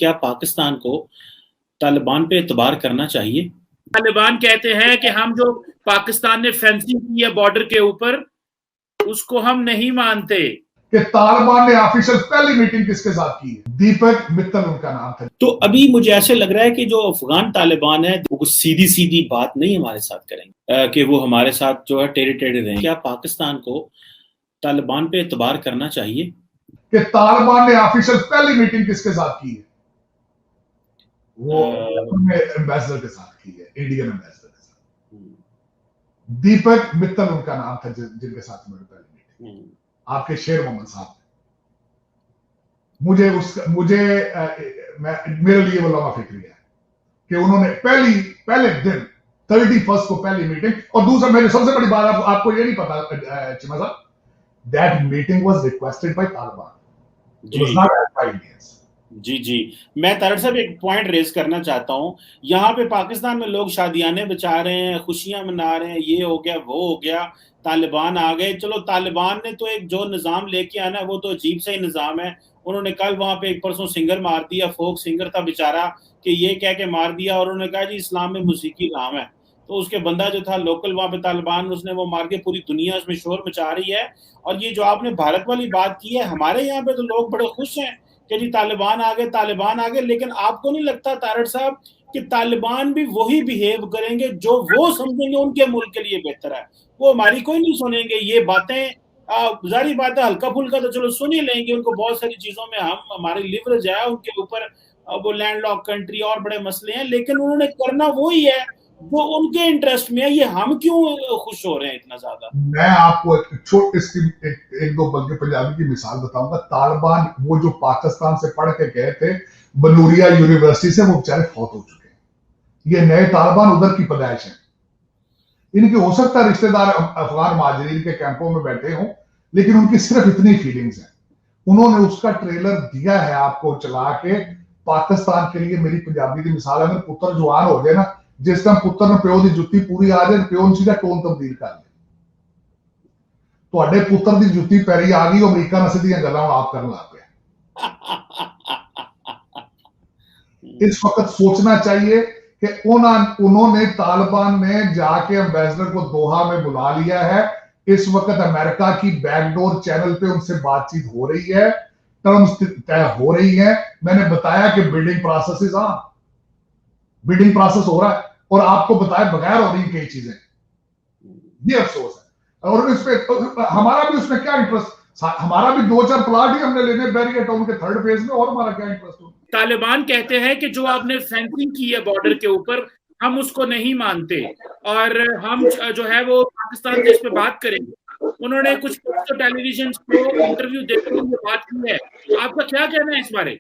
क्या पाकिस्तान को तालिबान पे एतबार करना चाहिए? तालिबान कहते हैं कि हम जो पाकिस्तान ने फेंसिंग की है बॉर्डर के ऊपर उसको हम नहीं मानते। कि तालिबान ने ऑफिशियल पहली मीटिंग किसके साथ की है? दीपक मित्तल उनका नाम था। तो अभी मुझे ऐसे लग रहा है कि जो अफगान तालिबान है वो सीधी सीधी बात नहीं हमारे साथ करेंगे कि वो हमारे साथ जो है टेढ़े टेढ़े रहेंगे। क्या पाकिस्तान को तालिबान पे एतबार करना चाहिए? कि तालिबान ने ऑफिशियल पहली मीटिंग किसके साथ की है? वो एम्बेसडर के साथ की है, इंडियन एम्बेसडर के साथ। दीपक मित्तल उनका नाम था जिनके साथ उन्होंने पहली मीटिंग, आपके शेर मोहम्मद साहब। मेरे लिए वो लम्हा फिक्री है कि उन्होंने पहले दिन 31 को पहली मीटिंग, और दूसरा मेरी सबसे बड़ी बात आपको ये नहीं पता चिमा साहब, that meeting was requested by Taliban, it was not by Indians. जी मैं तारड़ साहब एक पॉइंट रेज करना चाहता हूँ। यहाँ पे पाकिस्तान में लोग शादियाने बचा रहे हैं, खुशियां मना रहे हैं, ये हो गया वो हो गया, तालिबान आ गए। चलो तालिबान ने तो एक जो निज़ाम लेके आना वो तो अजीब सा ही निज़ाम है। उन्होंने कल वहां पे एक परसों सिंगर मार दिया, फोक सिंगर था बेचारा, कि ये कह के मार दिया, और उन्होंने कहा जी इस्लाम में मौसीकी नाम है। तो उसके बंदा जो था लोकल वहां पे तालिबान, उसने वो मार के पूरी दुनिया उसमें शोर मचा रही है। और ये जो आपने भारत वाली बात की है, हमारे यहाँ पे तो लोग बड़े खुश हैं कि जी तालिबान आ गए, लेकिन आपको नहीं लगता तारड़ साहब कि तालिबान भी वही बिहेव करेंगे जो वो समझेंगे उनके मुल्क के लिए बेहतर है? वो हमारी कोई नहीं सुनेंगे। ये बातें जारी बात है, हल्का फुल्का तो चलो सुन ही लेंगे, उनको बहुत सारी चीजों में हमारे लिवरेज है उनके ऊपर, वो लैंड लॉक कंट्री और बड़े मसले हैं, लेकिन उन्होंने करना वही है जो उनके इंटरेस्ट में है। ये हम क्यों खुश हो रहे हैं इतना ज्यादा? मैं आपको एक दो बल्कि पंजाबी की मिसाल बताऊंगा। तालिबान वो जो पाकिस्तान से पढ़ के गए थे बनूरिया यूनिवर्सिटी से, वो बेचारे फौत हो चुके हैं। ये नए तालिबान उधर की पैदाइश है। इनके हो सकता है रिश्तेदार अफगान महाजरीन के कैंपों में बैठे हों, लेकिन उनकी सिर्फ इतनी फीलिंग्स हैं। उन्होंने उसका ट्रेलर दिया है आपको चला के पाकिस्तान के लिए। मेरी पंजाबी की मिसाल है, पुत्र जवान हो जाए ना, जिस टाइम पुत्र ने प्यो की जुत्ती पूरी आ जाए, प्यो ने सीधा टोन तब्दील कर ले। ਤੁਹਾਡੇ ਪੁੱਤਰ ਦੀ ਜੁੱਤੀ ਪੈਰੀ ਆ ਗਈ, ਅਮਰੀਕਾ ਨਾਲ ਸਿੱਧੀਆਂ ਗੱਲਾਂ ਹੁਣ ਆਪ ਕਰਨ ਲੱਗ ਪਿਆ। इस वक्त सोचना चाहिए कि उन्होंने तालिबान ने जाके एम्बेसडर को दोहा में बुला लिया है। इस वक्त अमेरिका की बैकडोर चैनल पे उनसे बातचीत हो रही है, टर्म्स तय हो रही है। मैंने बताया कि बिल्डिंग प्रोसेस हो रहा है, और आपको बताया बगैर हो रही कई चीजें। ये अफसोस है। और इस पे हमारा भी उसमें क्या इंटरेस्ट? हमारा भी 2-4 प्लाट ही हमने लेने बैरियर टाउन के 3rd फेज में, और हमारा क्या इंटरेस्ट हो? तालिबान कहते हैं कि जो आपने फेंसिंग की है बॉर्डर के ऊपर, हम उसको नहीं मानते, और हम जो है वो पाकिस्तान से इस पे बात करेंगे। उन्होंने कुछ टेलीविजन को इंटरव्यू देते हुए बात की है। आपका क्या कहना है इस बारे?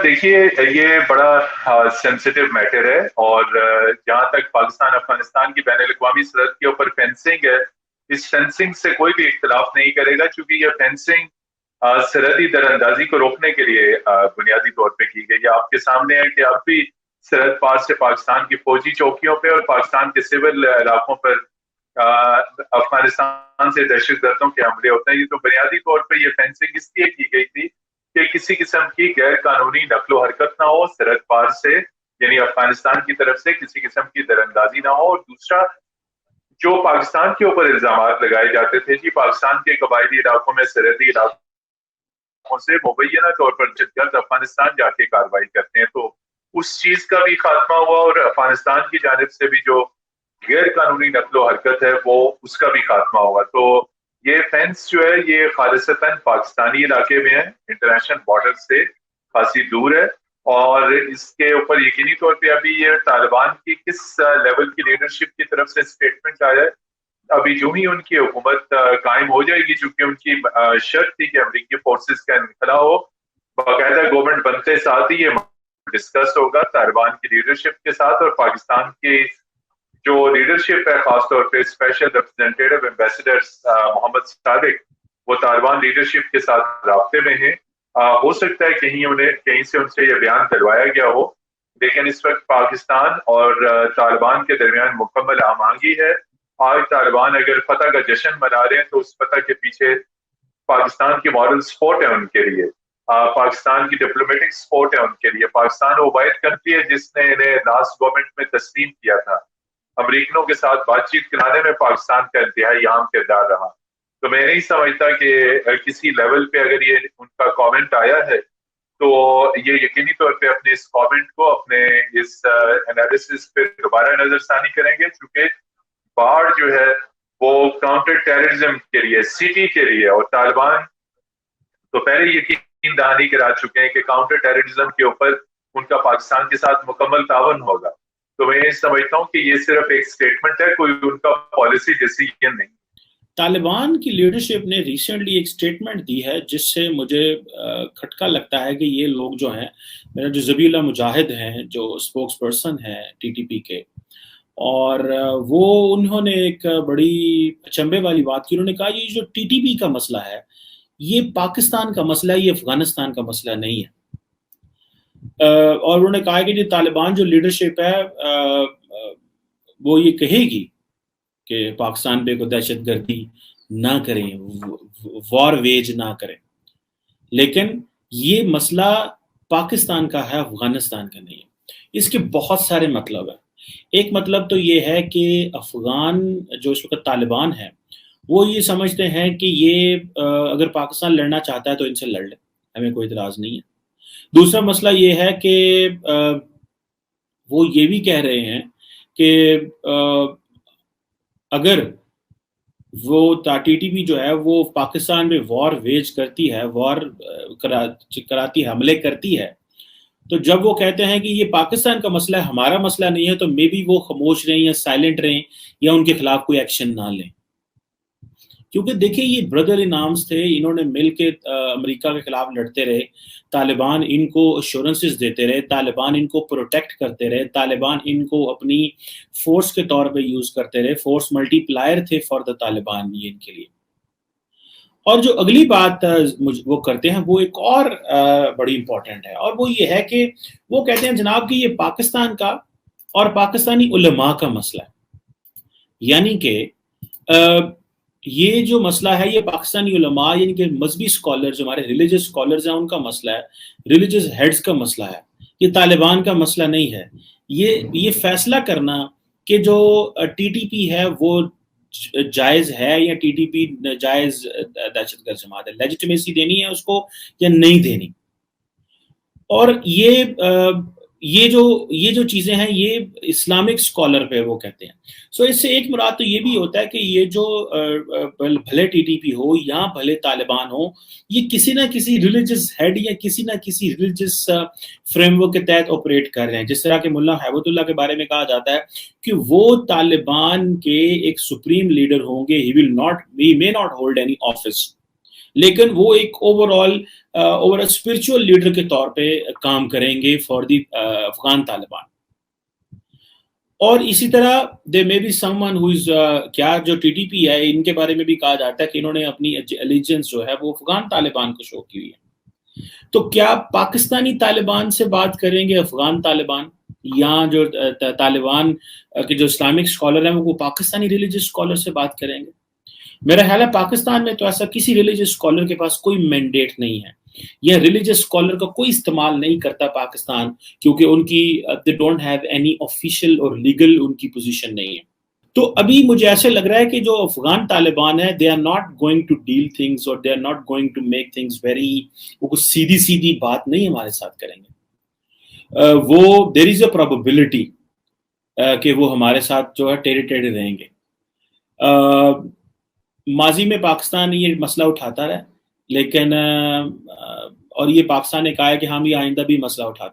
देखिए, ये बड़ा सेंसिटिव मैटर है, और जहां तक पाकिस्तान अफगानिस्तान की बैनुल-अक़वामी सरहद के ऊपर फेंसिंग है, इस फेंसिंग से कोई भी इख्तिलाफ नहीं करेगा, क्योंकि यह फेंसिंग सरहदी दरअंदाजी को रोकने के लिए बुनियादी तौर पे की गई है। आपके सामने है कि अब भी सरहद पार से पाकिस्तान की फौजी चौकियों पे और पाकिस्तान के सिविल इलाकों पर अफगानिस्तान से दहशतगर्दों के हमले होते हैं। ये तो बुनियादी तौर पर यह फेंसिंग इसलिए की गई थी कि किसी किस्म की गैर कानूनी नकलो हरकत ना हो सरहद पार से, यानी अफगानिस्तान की तरफ से किसी किस्म की दरअंदाजी ना हो। और दूसरा, जो पाकिस्तान के ऊपर इल्जाम लगाए जाते थे जी, पाकिस्तान के कबायली इलाकों में, सरहदी इलाकों से मुबैना तौर पर दहशतगर्द अफगानिस्तान जाके कार्रवाई करते हैं, तो उस चीज का भी खात्मा हुआ, और अफगानिस्तान की जानिब से भी जो गैर कानूनी नकलो हरकत है वो उसका भी खात्मा हुआ। तो ये फेंस जो है ये खालिसतन पाकिस्तानी इलाके में है, इंटरनेशनल बॉर्डर से खासी दूर है, और इसके ऊपर यकीनी तौर पे अभी ये तालिबान की किस लेवल की लीडरशिप की तरफ से स्टेटमेंट आया है, अभी जो ही उनकी हुकूमत कायम हो जाएगी, चूंकि उनकी शर्त थी कि अमेरिकी फोर्सेस का इनखला हो, बाकायदा गवर्नमेंट बनते साथ ही ये डिस्कस होगा तालिबान की लीडरशिप के साथ, और पाकिस्तान की जो लीडरशिप है, खासतौर पे special representative ambassador Mohammad Sadiq, वो तालिबान लीडरशिप के साथ राब्ते में है। हो सकता है कहीं से उनसे ये बयान दिलवाया गया हो, लेकिन इस वक्त पाकिस्तान और तालिबान के दरमियान मुकम्मल आमांगी है। आज तालिबान अगर फतह का जश्न मना रहे हैं तो उस फतह के पीछे पाकिस्तान की मॉरल सपोर्ट है उनके लिए, पाकिस्तान की डिप्लोमेटिक सपोर्ट है उनके लिए। पाकिस्तान वो वाहिद कंट्री है जिसने इन्हें लास्ट गवर्नमेंट में तस्लीम किया था। अमरीकनों के साथ बातचीत कराने में पाकिस्तान का इंतहाई अहम किरदार रहा। तो मैं नहीं समझता कि किसी लेवल पे अगर ये उनका कमेंट आया है तो ये यकीनी तौर पे अपने इस कमेंट को, अपने इस एनालिसिस पे दोबारा नजरसानी करेंगे, क्योंकि बाढ़ जो है वो काउंटर टेररिज्म के लिए, सिटी के लिए, और तालिबान तो पहले यकीन दहानी करा चुके हैं कि काउंटर टेररिज्म के ऊपर उनका पाकिस्तान के साथ मुकम्मल तावन होगा। तो मैं समझता हूँ कि ये सिर्फ एक स्टेटमेंट है, कोई उनका पॉलिसी डिसीजन नहीं। तालिबान की लीडरशिप ने रिसेंटली एक स्टेटमेंट दी है जिससे मुझे खटका लगता है कि ये लोग जो हैं, मेरा जो ज़बीउल्लाह मुजाहिद हैं जो स्पोक्स पर्सन हैं टीटीपी के, और वो उन्होंने एक बड़ी अचंभे वाली बात की। उन्होंने कहा ये जो टीटीपी का मसला है ये पाकिस्तान का मसला है, ये अफगानिस्तान का मसला नहीं है। और उन्होंने कहा कि जो तालिबान जो लीडरशिप है वो ये कहेगी कि पाकिस्तान पे कोई दहशतगर्दी ना करें, वॉर वेज ना करें, लेकिन ये मसला पाकिस्तान का है, अफगानिस्तान का नहीं है। इसके बहुत सारे मतलब हैं। एक मतलब तो ये है कि अफगान जो इस वक्त तालिबान है वो ये समझते हैं कि ये अगर पाकिस्तान लड़ना चाहता है तो इनसे लड़ ले, हमें कोई इतराज़ नहीं है। दूसरा मसला ये है कि वो ये भी कह रहे हैं कि अगर वो टीटीपी जो है वो पाकिस्तान में वॉर वेज करती है, वॉर कराती है, हमले करती है, तो जब वो कहते हैं कि ये पाकिस्तान का मसला है, हमारा मसला नहीं है, तो मे बी वो खामोश रहें या साइलेंट रहें या उनके खिलाफ कोई एक्शन ना लें। क्योंकि देखिए ये ब्रदर इन आर्म्स थे, इन्होंने मिल के अमेरिका के खिलाफ लड़ते रहे, तालिबान इनको अश्योरेंसेस देते रहे, तालिबान इनको प्रोटेक्ट करते रहे, तालिबान इनको अपनी फोर्स के तौर पे यूज करते रहे, फोर्स मल्टीप्लायर थे फॉर द तालिबान ये इनके लिए। और जो अगली बात वो करते हैं वो एक और बड़ी इंपॉर्टेंट है, और वो ये है कि वो कहते हैं जनाब कि ये पाकिस्तान का और पाकिस्तानी उलमा का मसला है। यानी कि ये जो मसला है ये पाकिस्तानी उलमा यानी कि मजहबी स्कॉलर जो हमारे रिलीजियस स्कॉलर्स हैं उनका मसला है, रिलीजियस हेड्स का मसला है, ये तालिबान का मसला नहीं है। ये फैसला करना कि जो टीटीपी है वो जायज है या टीटीपी जायज दहशतगर्द जमात है, लेजिटिमेसी देनी है उसको या नहीं देनी। और ये जो चीजें हैं ये इस्लामिक स्कॉलर पे वो कहते हैं। सो इससे एक मुराद तो ये भी होता है कि ये जो भले टीटीपी हो या भले तालिबान हो, ये किसी ना किसी रिलीजियस हेड या किसी ना किसी रिलीजियस फ्रेमवर्क के तहत ऑपरेट कर रहे हैं। जिस तरह के मुल्ला हैबतुल्लाह के बारे में कहा जाता है कि वो तालिबान के एक सुप्रीम लीडर होंगे, he may not hold any office, लेकिन वो एक ओवर स्पिरिचुअल लीडर के तौर पे काम करेंगे फॉर दी अफगान तालिबान। और इसी तरह they may be someone who is क्या जो टीटीपी है इनके बारे में भी कहा जाता है कि इन्होंने अपनी एलिजेंस जो है वो अफगान तालिबान को शो की हुई है। तो क्या पाकिस्तानी तालिबान से बात करेंगे अफगान तालिबान, या जो तालिबान के जो इस्लामिक स्कॉलर हैं वो पाकिस्तानी रिलीजियस स्कॉलर से बात करेंगे? मेरा ख्याल है पाकिस्तान में तो ऐसा किसी रिलीजियस स्कॉलर के पास कोई मैंडेट नहीं है, या रिलीजियस स्कॉलर का कोई इस्तेमाल नहीं करता पाकिस्तान, क्योंकि उनकी they don't have any official और लीगल उनकी पोजीशन नहीं है। तो अभी मुझे ऐसे लग रहा है कि जो अफगान तालिबान है they are not going to deal things और they are not going to make things very, वो कुछ सीधी सीधी बात नहीं हमारे साथ करेंगे। वो देयर इज अ प्रोबेबिलिटी कि वो हमारे साथ जो है टेढ़े टेढ़े रहेंगे। माजी में पाकिस्तान ये मसला उठाता रहा, लेकिन और ये पाकिस्तान ने कहा है कि हम ये आइंदा भी मसला उठाते